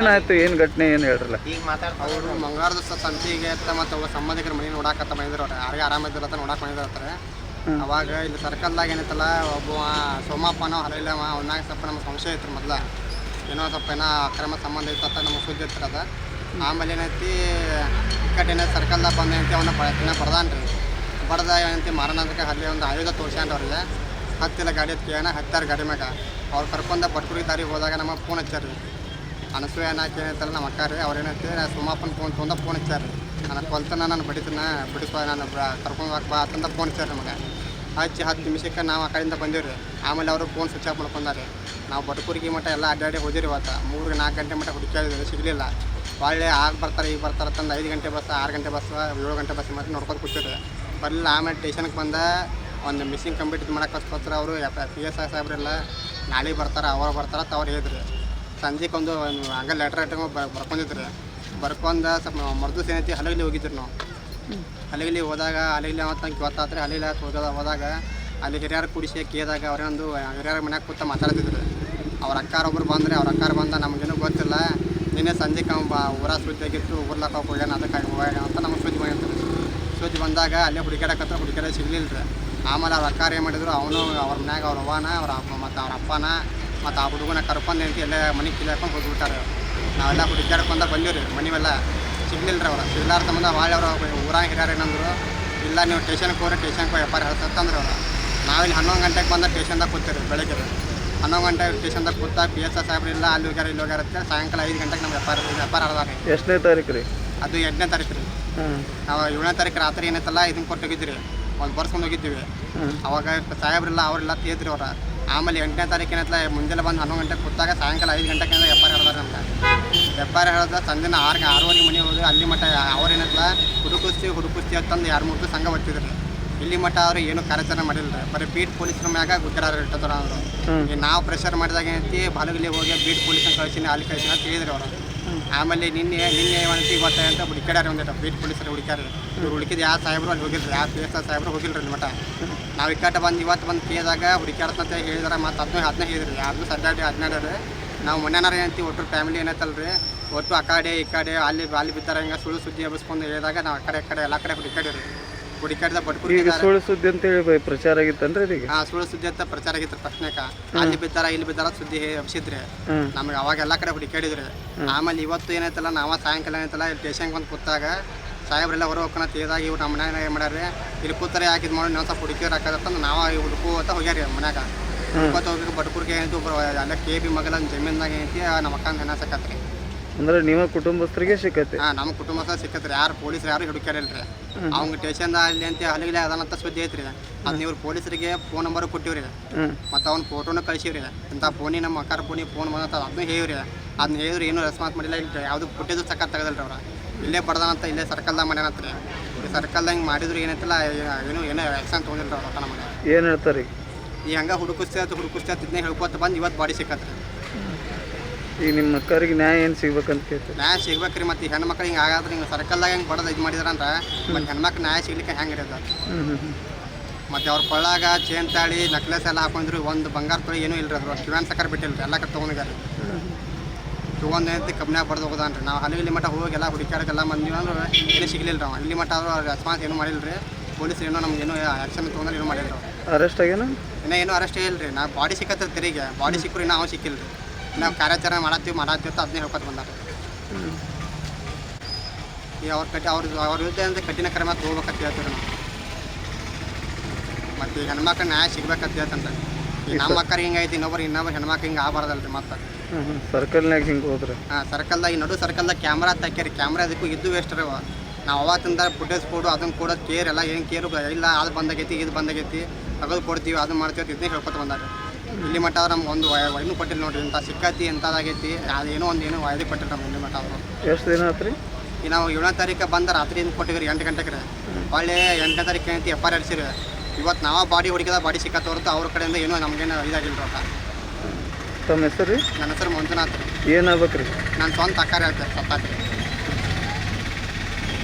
ಏನಾಯ್ತು? ಏನು ಘಟನೆ ಏನು ಹೇಳ್ರಲ್ಲ. ಅವರು ಮಂಗಳವಾರದ ಸಂತಿಗೆ ಅಂತ ಮತ್ತು ಅವ್ರ ಸಂಬಂಧಿಕರ ಮನೆ ನೋಡಾಕತ್ತ ಬಂದಿದ್ರು. ಅವ್ರು ಯಾರಿಗೆ ಆರಾಮಿದ್ದಿರತ್ತ ನೋಡಕ್ಕೆ ಬಂದಿರ್ತಾರೆ. ಅವಾಗ ಇಲ್ಲಿ ಸರ್ಕಲ್ದಾಗ ಏನೈತಲ್ಲ, ಒಬ್ಬ ಸೋಮಪ್ಪನೋ ಹರೈಲವ ಅವನಾಗ ಸ್ವಲ್ಪ ನಮ್ಗೆ ಸಂಶಯ ಐತ್ರಿ. ಮೊದಲ ಏನೋ ಸ್ವಲ್ಪ ಏನೋ ಅಕ್ರಮ ಸಂಬಂಧ ಇತ್ತಂತ ನಮಗೆ ಸುದ್ದಿ ಇರ್ತಿರದ. ಆಮೇಲೆ ಏನೈತಿ ಈ ಕಡೆ ಏನೈತಿ ಸರ್ಕಲ್ದಾಗ ಬಂದೈತಿ ಅವನ ಬರ್ದಾನ್ರಿ. ಬಡ್ದ ಏನೈತಿ ಮಾರಣಕ್ಕೆ ಅಲ್ಲಿ ಒಂದು ಆಯುಧ ತೋರ್ಸ್ಯಾನ್ರಿ. ಅವ್ರಿಗೆ ಹತ್ತಿಲ್ಲ ಗಾಡಿ ಕೇಳೋಣ ಹತ್ತಾರು ಗಾಡಿ ಮ್ಯಾಗ ಅವ್ರು ಕರ್ಕೊಂಡ ಬಟ್ಕುರಿ ದಾರಿಗೆ ಹೋದಾಗ ನಮಗೆ ಫೋನ್ ಹಚ್ಚಾರ್ರಿ. ಅನಸೂಯ ಅನ್ನಕ್ಕೆ ಏನೈತಲ್ಲ ನಮ್ಮ ಅಕ್ಕ ರೀ. ಅವ್ರು ಏನೈತಿ ಸೋಮಪ್ಪನ ಫೋನ್ ಹಚ್ಚಾರ್ರಿ. ನಾನು ಕೊಲ್ತನ ನಾನು ಬಿಡಿಸೋ ನಾನು ಕರ್ಕೊಂಡು ಹೋಗಕ್ಕೆ ಬಾ ಅಂತಂದ ಫೋನ್ ಹಚ್ಚಾರಿ ನಮಗೆ. ಹಚ್ಚಿ 10 ನಿಮಿಷಕ್ಕೆ ನಾವು ಆ ಕಡೆಯಿಂದ ಬಂದೀವಿ. ಆಮೇಲೆ ಅವರು ಫೋನ್ ಸ್ವಿಚ್ ಆಫ್ ಮಾಡ್ಕೊಂಡಾರೆ. ನಾವು ಬಟ್ಕುರಿಗೆ ಮಟ್ಟ ಎಲ್ಲ ಅಡ್ಡಾಡಿ ಹೋದಿರಿ. ಇವತ್ತು 3-4 ಗಂಟೆ ಮಟ್ಟ ಹುಡುಕಿದ್ರೆ ಸಿಗಲಿಲ್ಲ. ಒಳ್ಳೆ ಬರ್ತಾರೆ ಈಗ ಬರ್ತಾರೆ ತಂದು 5 ಗಂಟೆ ಬಸ್, 6 ಗಂಟೆ ಬಸ್, 7 ಗಂಟೆ ಬಸ್ ಮತ್ತೆ ನೋಡ್ಕೊಂಡು ಕೂತಿರಿ. ಬರಲಿಲ್ಲ. ಆಮೇಲೆ ಸ್ಟೇಷನ್ಗೆ ಬಂದ ಒಂದು ಮಿಸ್ಸಿಂಗ್ ಕಂಪ್ಲೀಟ್ ಇದು ಮಾಡಕ್ಕೆ ಕಸ್ಕೊತಾರೆ. ಅವರು PSI ಸಾಹೇಬ್ರೆಲ್ಲ ನಾಳೆ ಬರ್ತಾರೆ, ಅವ್ರು ಬರ್ತಾರೆ ಅಂತ ಅವ್ರು ಹೇಳಿದ್ರಿ. ಸಂಜೆಗೆ ಒಂದು ಹಂಗೆ ಲೆಟ್ರ್ ಬರ್ಕೊಂಡಿದ್ರಿ. ಬರ್ಕೊಂಡು ಸ್ವಲ್ಪ ಮರ್ದೂಸ್ ಏನೈತಿ ಹಲಗಲಿ ಹೋಗಿದ್ರಿ ನಾವು. ಹಲಗಲಿ ಹೋದಾಗ ಹಲಗಲಿ ಅವತ್ತು ನಂಗೆ ಗೊತ್ತಾತ್ರಿ. ಹಲಗಲಿ ಹೋದಾಗ ಅಲ್ಲಿ ಹಿರಿಯರು ಕುಡಿಸಿ ಕೇಳಿದಾಗ ಅವ್ರೇನೊಂದು ಹಿರಿಯರ ಮನ್ಯಾಗ ಕೂತ ಮಾತಾಡ್ತಿದ್ರು. ಅವ್ರ ಅಕ್ಕಾರೊಬ್ಬರು ಬಂದರೆ ಅವ್ರ ಅಕ್ಕಾರ ಬಂದ ನಮಗೇನು ಗೊತ್ತಿಲ್ಲ, ನಿನ್ನೆ ಸಂಜೆಗೆ ಊರ ಸುದ್ದಿ ಆಗಿತ್ತು, ಊರ್ಲಕ್ಕ ಹೋಗ್ಯಾನ ಅದಕ್ಕಾಗಿ ಹೋಗ್ಯಾನ ಅಂತ ನಮಗೆ ಸುದ್ದಿ ಬಂದಿತ್ತು. ಸುದ್ದಿ ಬಂದಾಗ ಅಲ್ಲೇ ಹುಡುಕಾಡ ಸಿಗಲಿಲ್ಲ ರೀ. ಆಮೇಲೆ ಅವ್ರ ಅಕ್ಕಾರ ಏನು ಮಾಡಿದ್ರು, ಅವನು ಅವ್ರ ಮನ್ಯಾಗ ಅವ್ರ ಅವ್ವನ ಮತ್ತು ಅವ್ರ ಅಪ್ಪನ ಮತ್ತು ಆ ಹುಡುಗನ ಕರ್ಕೊಂಡು ನಿಂತು ಎಲ್ಲ ಮನೆಗೆ ಕಿಲಾಕೊಂಡು ಹೋಗ್ಬಿಟ್ಟಾರೆ. ನಾವೆಲ್ಲ ಹುಡುಕಾಡ್ಕೊಂಡ ಬಂದೀವಿ ರೀ. ಮನೆವೆಲ್ಲ ಸಿಗಲಿಲ್ಲ ರೀ. ಅವ್ರು ಸಿಗ್ಲಾರ್ದ ಮುಂದೆ ಭಾಳ ಅವ್ರು ಊರಾಗ ಹಿರಿಯರು ಏನಂದ್ರು, ಇಲ್ಲ ನೀವು ಸ್ಟೇಷನ್ಗೆ ಹೋಗ್ರಿ, ಸ್ಟೇಷನ್ಗೆ FIR ಹೇಳ್ತಂದ್ರೆ ಅವ್ರು. ನಾವಿಲ್ಲಿ 11 ಗಂಟೆಗೆ ಬಂದ ಸ್ಟೇಷನ್ದಾಗ ಕೂತೀರಿ. ಬೆಳಗ್ಗೆ 11 ಗಂಟೆ ಸ್ಟೇಷನ್ದಾಗ ಕೂತಾಗ PSI ಸಾಹೇಬ್ರು ಇಲ್ಲ ಅಲ್ಲಿ ಹೋಗ್ಯಾರ ಇಲ್ಲಿ ಹೋಗ್ಯಾರ ಅಂತ ಸಾಯಂಕಾಲ 5 ಗಂಟೆಗೆ ನಮ್ಗೆ FIR ಹೇಳ್ದಾರೆ. ಎಷ್ಟನೇ ತಾರೀಕು ರೀ? ಅದು 8ನೇ ತಾರೀಕು ರೀ. ನಾವು 7ನೇ ತಾರೀಕು ರಾತ್ರಿ ಏನೈತಲ್ಲ ಇದನ್ನು ಕೊಟ್ಟು ಹೋಗಿದ್ರಿ, ಒಂದು ಬರ್ಸ್ಕೊಂಡು ಹೋಗಿದ್ದೀವಿ. ಅವಾಗ ಸಾಹೇಬ್ರಿಲ್ಲ ಅವರೆಲ್ಲ ತೇದ್ರಿ ಅವ್ರ. ಆಮೇಲೆ 8ನೇ ತಾರೀಕು ಏನೈತಲ್ಲ ಮುಂಜಾನೆ ಬಂದು 11 ಗಂಟೆಗೆ ಕೂತಾಗ ಸಾಯಂಕಾಲ 5 ಗಂಟೆಗೆ FIR ಹೇಳ್ದಾರೆ ನಮ್ಗೆ. FIR ಹೇಳಿದ್ರೆ ಸಂಜೆ 6-6:30 ಮನೆ ಹೋಗಿ ಅಲ್ಲಿ ಮಟ್ಟ ಅವ್ರು ಏನೈತಲ್ಲ ಹುಡುಕಿಸ್ತೀವಿ ಅಂತಂದು 2-3 ಸಂಘ ಬರ್ತಿದ್ರಿ. ಇಲ್ಲಿ ಮಟ್ಟ ಅವರು ಏನು ಕಾರ್ಯಾಚರಣೆ ಮಾಡಿಲ್ಲ ರೀ. ಬರೀ ಬೀಟ್ ಪೊಲೀಸರ ಮ್ಯಾಗ ಗುದ್ದಾರ ಇಟ್ಟದ್ರ ಅವರು. ನಾವು ಪ್ರೆಷರ್ ಮಾಡಿದಾಗ ಏನೈತಿ ಬಾಲಗಲಿ ಹೋಗಿ ಬೀಟ್ ಪೊಲೀಸನ್ನ ಕಳಿಸಿನಿ ಅಲ್ಲಿ ಕಳಿಸಿನ ಅಂತ ಹೇಳಿದ್ರಿ ಅವರು. ಆಮೇಲೆ ನಿನ್ನೆ ಏನಂತ ಇವತ್ತ ಅಂತ ಹುಡುಕ್ಯಾಡ್ರಿ ಒಂದಿಟ್ಟು ಬೀಟ್ ಪೊಲೀಸರು ಹುಡುಕ್ಯಾರಿ. ಇವ್ರು ಹುಡುಕಿದ ಯಾವ ಸಾಹೇಬರು ಅಲ್ಲಿ ಹೋಗಿಲ್ರಿ, ಯಾವ PSI ಸಾಹೇಬರು ಹೋಗಿಲ್ರಿ ಅಲ್ಲಿ ಮಟ್ಟ. ನಾವು ಇಕ್ಕಟ್ಟ ಬಂದು ಇವತ್ತು ಬಂದು ಕೇಳಿದಾಗ ಹುಡುಕ್ಯಾಡ್ತಂತ ಹೇಳಿದಾರೆ. ಮತ್ತು ಅದನ್ನ ಹೇಳಿದ್ರಿ. ಯಾರ್ದು ಅಡ್ನಾಡ್ರಿ ನಾವು ಮನೆಯವ್ರು ಏನಂತೀವಿ ಒಟ್ಟು ಫ್ಯಾಮಿಲಿ ಏನೈತಲ್ಲ ರೀ, ಒಟ್ಟು ಆ ಕಡೆ ಈ ಕಡೆ ಅಲ್ಲಿ ಬಿದ್ದಾರೆ. ಹಿಂಗೆ ಸುಳ್ಳು ಸುದ್ದಿ ಎಬ್ಬಿಸ್ಕೊಂಡು ಹೇಳಿದಾಗ ನಾವು ಆ ಕಡೆ ಎಲ್ಲ ಕಡೆ ಹುಡುಕ್ಯಾಡಿರಿ. ಹುಡುಕಾಡಿದ ಬಟ್ಕುರಿ ಸುಳ್ಳು ಸುದ್ದಿ ಅಂತೇಳಿ ಪ್ರಚಾರ ಆಗಿತ್ತನ್ರಿ ಇದೀಗ? ಸುಳ್ಳು ಸುದ್ದಿ ಅಂತ ಪ್ರಚಾರ ಆಗಿತ್ತು. ಪ್ರಶ್ನೆಕ ಅಲ್ಲಿ ಬಿದ್ದಾರ ಇಲ್ಲಿ ಬಿದ್ದಾರ ಸುದ್ದಿ ಹಬ್ಸಿದ್ರಿ. ನಮ್ಗೆ ಅವಾಗ ಎಲ್ಲ ಕಡೆ ಹುಡುಕಾಡಿದ್ರಿ. ಆಮೇಲೆ ಇವತ್ತು ಏನೈತಲ್ಲ ನಾವು ಸಾಯಂಕಾಲ ಏನೈತಲ್ಲ ಇಲ್ಲಿ ಸ್ಟೇಷನ್ಗೆ ಬಂದು ಕೂತಾಗ ಸಾಹೇಬ್ರೆಲ್ಲ ಹೊರ ಹೋಗೋಣ ತಿಳಿದಾಗ ಇವ್ರು ನಮ್ಮ ಮನ್ಯಾಗ ಏನು ಮಾಡ್ಯಾರ, ಇಲ್ಲಿ ಕೂತಾರೆ ಯಾಕಿದ್ ಮಾಡಿ ನಾವು ಸ್ವಲ್ಪ ಹುಡುಕಿರ್ ಹಾಕದಂತ ನಾವು ಹುಡುಕು ಅಂತ ಹೋಗ್ಯಾರಿ ಮನ್ಯಾಗ. ಹುಡ್ಕೋತ ಹೋಗಿ ಬಟ್ಕುರ್ಗೆ ಏನೈತಿ ಒಬ್ಬರು ಅಲ್ಲ KB ಮಗಲ ಜಮೀನ್ದಾಗ ಏನೈತಿ ನಮ್ಮ ಅಕ್ಕನ ಹೆಣ ಸಿಕ್ಕತ್ರಿ. ಅಂದ್ರೆ ನಿಮ್ಮ ಕುಟುಂಬಸ್ಥರಿಗೆ ಸಿಕ್ಕತ್ತೆ? ನಮ್ಮ ಕುಟುಂಬಸ್ಥರು ಸಿಕ್ಕತ್ರಿ. ಯಾರು ಪೊಲೀಸರು ಯಾರು ಹುಡುಕ್ಯಾರಿಲ್ರಿ. ಅವ್ನ ಸ್ಟೇಷನ್ದ ಅಲ್ಲಿ ಅಂತ ಹಲಗಿಲೆ ಅದಾನಂತ ಸುದ್ದಿ ಐತ್ರಿ. ಅದನ್ನ ಇವ್ರು ಪೊಲೀಸರಿಗೆ ಫೋನ್ ನಂಬರ್ ಕೊಟ್ಟಿವ್ರಿ. ಮತ್ತು ಅವ್ನ ಫೋಟೋನ ಕಳಿಸಿವ್ರಿ. ಇಂಥ ಫೋನಿ ನಮ್ಮ ಅಕ್ಕಾರ ಫೋನ್ ಬಂದಂತ ಅದನ್ನು ಹೇಳಿವ್ರಿ. ಅದನ್ನ ಹೇಳಿದ್ರು ಏನೂ ರೆಸ್ಪಾನ್ಸ್ ಮಾಡಿಲ್ಲ. ಇಲ್ಲಿ ಯಾವುದು ಪುಟ್ಟಿದ್ದು ಸಕ್ಕ ತೆಗದಲ್ರಿ ಅವ್ರು. ಇಲ್ಲೇ ಬಡ್ದಾನಂತ ಇಲ್ಲೇ ಸರ್ಕಲ್ದಾಗ ಮಾಡ್ಯಾನಂತ್ರಿ. ಈ ಸರ್ಕಲ್ದಾಗ ಹಿಂಗೆ ಮಾಡಿದ್ರು ಏನೈತಲ್ಲ ಏನೋ ಆ್ಯಕ್ಷನ್ ತೊಗೊಂಡಿಲ್ರಿ ಅವ್ರು ಒಟ್ಟು ನಮಗೆ. ಏನು ಹೇಳ್ತಾರೆ ಈ ಹಂಗೆ ಹುಡುಕಿಸ್ತೇ ಇದನ್ನೇ ಹೇಳ್ಕೊತ ಬಂದು ಇವತ್ತು ಬಾಡಿ ಸಿಕ್ಕತ್ರಿ. ಈಗ ನಿಮ್ಮ ಅಕ್ಕರಿಗೆ ನ್ಯಾಯ ಏನು ಸಿಗ್ಬೇಕಂತ ಕೇಳ್ತೀವಿ? ನ್ಯಾಯ ಸಿಗ್ಬೇಕ್ರಿ. ಮತ್ತು ಈ ಹೆಣ್ಮಕ್ಳು ಹಿಂಗೆ ಆಗಾದ್ರೆ ಹಿಂಗೆ ಸರ್ಕಲ್ದಾಗ ಹೆಂಗೆ ಬಡದು ಇದು ಮಾಡಿದಾರಂದ್ರೆ ಮತ್ತು ಹೆಣ್ಮಕ್ಳು ನ್ಯಾಯ ಸಿಗ್ಲಿಕ್ಕೆ ಹೆಂಗೆ ಇರೋದು? ಮತ್ತು ಅವ್ರ ಕೊಳ್ಳಾಗ ಚೇನ್ ತಾಳಿ ನೆಕ್ಲೆಸ್ ಎಲ್ಲ ಹಾಕೊಂಡಿದ್ರು. ಒಂದು ಬಂಗಾರ ತೊಳಿ ಏನೂ ಇಲ್ಲರಿ. ಅದ್ರ ಕಿವ್ಯಾನ್ ಸಕ್ಕರೆ ಬಿಟ್ಟಿಲ್ರಿ. ಎಲ್ಲ ತೊಗೊಂಡಿದ್ದಾರೆ. ತೊಗೊಂಡು ಏನಂತ ಕಬ್ನ್ಯಾಗ ಬಡ್ದು ಹೋಗೋದಾನ್ರಿ. ನಾವು ಇಲ್ಲಿ ಮಟ್ಟ ಹೋಗಿ ಎಲ್ಲ ಹುಡುಕ್ಯಾಡಕ್ಕೆಲ್ಲ ಬಂದಿವಿ ಅಂದ್ರೆ ಏನೂ ಸಿಗಲಿಲ್ಲ ರೀ. ಇಲ್ಲಿ ಮಟ್ಟ ಆದರೂ ರೆಸ್ಪಾನ್ಸ್ ಏನೂ ಮಾಡಿಲ್ಲ ರೀ. ಪೊಲೀಸರು ಏನೋ ನಮ್ಗೆ ಏನೂ ಆ್ಯಕ್ಷನ್ ತೊಗೊಂಡ್ರೆ ಏನೂ ಮಾಡಿಲ್ಲ ರೀ. ಅರೆಸ್ಟ್ ಆಗ್ಯಾನ? ಏನೂ ಅರೆಸ್ಟ್ ಇಲ್ಲ ರೀ. ನಾವು ಬಾಡಿ ಸಿಕ್ಕತ್ರಿ ತೆರಿಗೆ. ಬಾಡಿ ಸಿಕ್ಕರು ಇನ್ನೂ ನಾವು ಸಿಕ್ಕಿಲ್ಲ ರೀ. ನಾವು ಕಾರ್ಯಾಚರಣೆ ಮಾಡತ್ತೀವಿ ಅಂತ ಅದನ್ನೇ ಹೇಳ್ಕೊತ ಬಂದಾರೆ. ಈಗ ಅವ್ರ ವಿರುದ್ಧ ಅಂದರೆ ಕಠಿಣ ಕ್ರಮ ತೊಗೋಬೇಕಂತ ಹೇಳ್ತೀವಿ ನಾವು. ಮತ್ತು ಈಗ ಹೆಣ್ಮಕ್ಳು ನ್ಯಾಯ ಸಿಗ್ಬೇಕಂತ ಹೇಳ್ತಾನೆ. ಈಗ ನಮ್ಮ ಅಕ್ಕರಿಗೆ ಹಿಂಗೆ ಐತಿ, ಇನ್ನೊಬ್ಬರು ಹೆಣ್ಮಕ್ಳು ಹಿಂಗೆ ಆಗಬಾರ್ದಲ್ರಿ. ಮತ್ತು ಸರ್ಕಲ್ನಾಗ ಹಿಂಗೆ ಹೋದ್ರೆ ಸರ್ಕಲ್ದಾಗ ಈ ನಡು ಸರ್ಕಲ್ದಾಗ ಕ್ಯಾಮ್ರಾ ತಾಕ್ಯಾರಿ. ಕ್ಯಾಮ್ರಾ ಅದಕ್ಕೂ ಇದ್ದು ವೇಸ್ಟ್ ರೀ. ನಾವು ಅವತ್ತಿಂದ ಫುಟೇಜ್ ಕೊಡು ಅದನ್ನು ಕೊಡೋದು ಕೇರ್ ಎಲ್ಲ ಏನು ಕೇರು ಇಲ್ಲ. ಅದು ಬಂದಾಗೈತಿ ಇದು ಬಂದಾಗೈತಿ ತೆಗೆದು ಕೊಡ್ತೀವಿ ಅದನ್ನು ಮಾಡ್ತೀವಿ ಇದನ್ನೇ ಹೇಳ್ಕೊತ ಬಂದಾರೆ. ಇಲ್ಲಿ ಮಟ್ಟ ಅವ್ರು ನಮ್ಗೆ ಒಂದು ವೈನು ಕೊಟ್ಟಿಲ್ಲ ನೋಡಿರಿ. ಇಂಥ ಸಿಕ್ಕತಿ ಎಂಥದಾಗೈತಿ ಅದು ಏನೋ ವಾಯ್ದೆ ಕೊಟ್ಟಿಲ್ಲ ನಮ್ಗೆ ಇಲ್ಲಿ ಮಟ್ಟ ಅವರು. ಎಷ್ಟು ದಿನ ಆತ್ರಿ? ಈಗ ನಾವು 7ನೇ ತಾರೀಕು ಬಂದ ರಾತ್ರಿ ಕೊಟ್ಟಿವ್ರಿ 8 ಗಂಟೆಗೆ ರೀ. ಒಳ್ಳೆ 8ನೇ ತಾರೀಕು ಏನೈತಿ FIR ಹಡಿಸಿರಿ. ಇವತ್ತು ನಾವು ಬಾಡಿ ಹುಡುಕಿದ ಬಾಡಿ ಸಿಕ್ಕತ್ತ ಹೊರತು ಅವ್ರ ಕಡೆಯಿಂದ ಏನೋ ನಮಗೇನು ಇದಾಗಿಲ್ಲ ರೀ. ತಮ್ಮ ಹೆಸರು ರೀ? ನನ್ನ ಹೆಸರು ಮಂಜುನಾಥ್ ರೀ. ಏನಾಗ್ಬೇಕು ರೀ? ನಾನು ಸ್ವಂತ ಅಕ್ಕಾರ ಹೇಳ್ತೇನೆ ಸತ್ತಾಕ್ರಿ.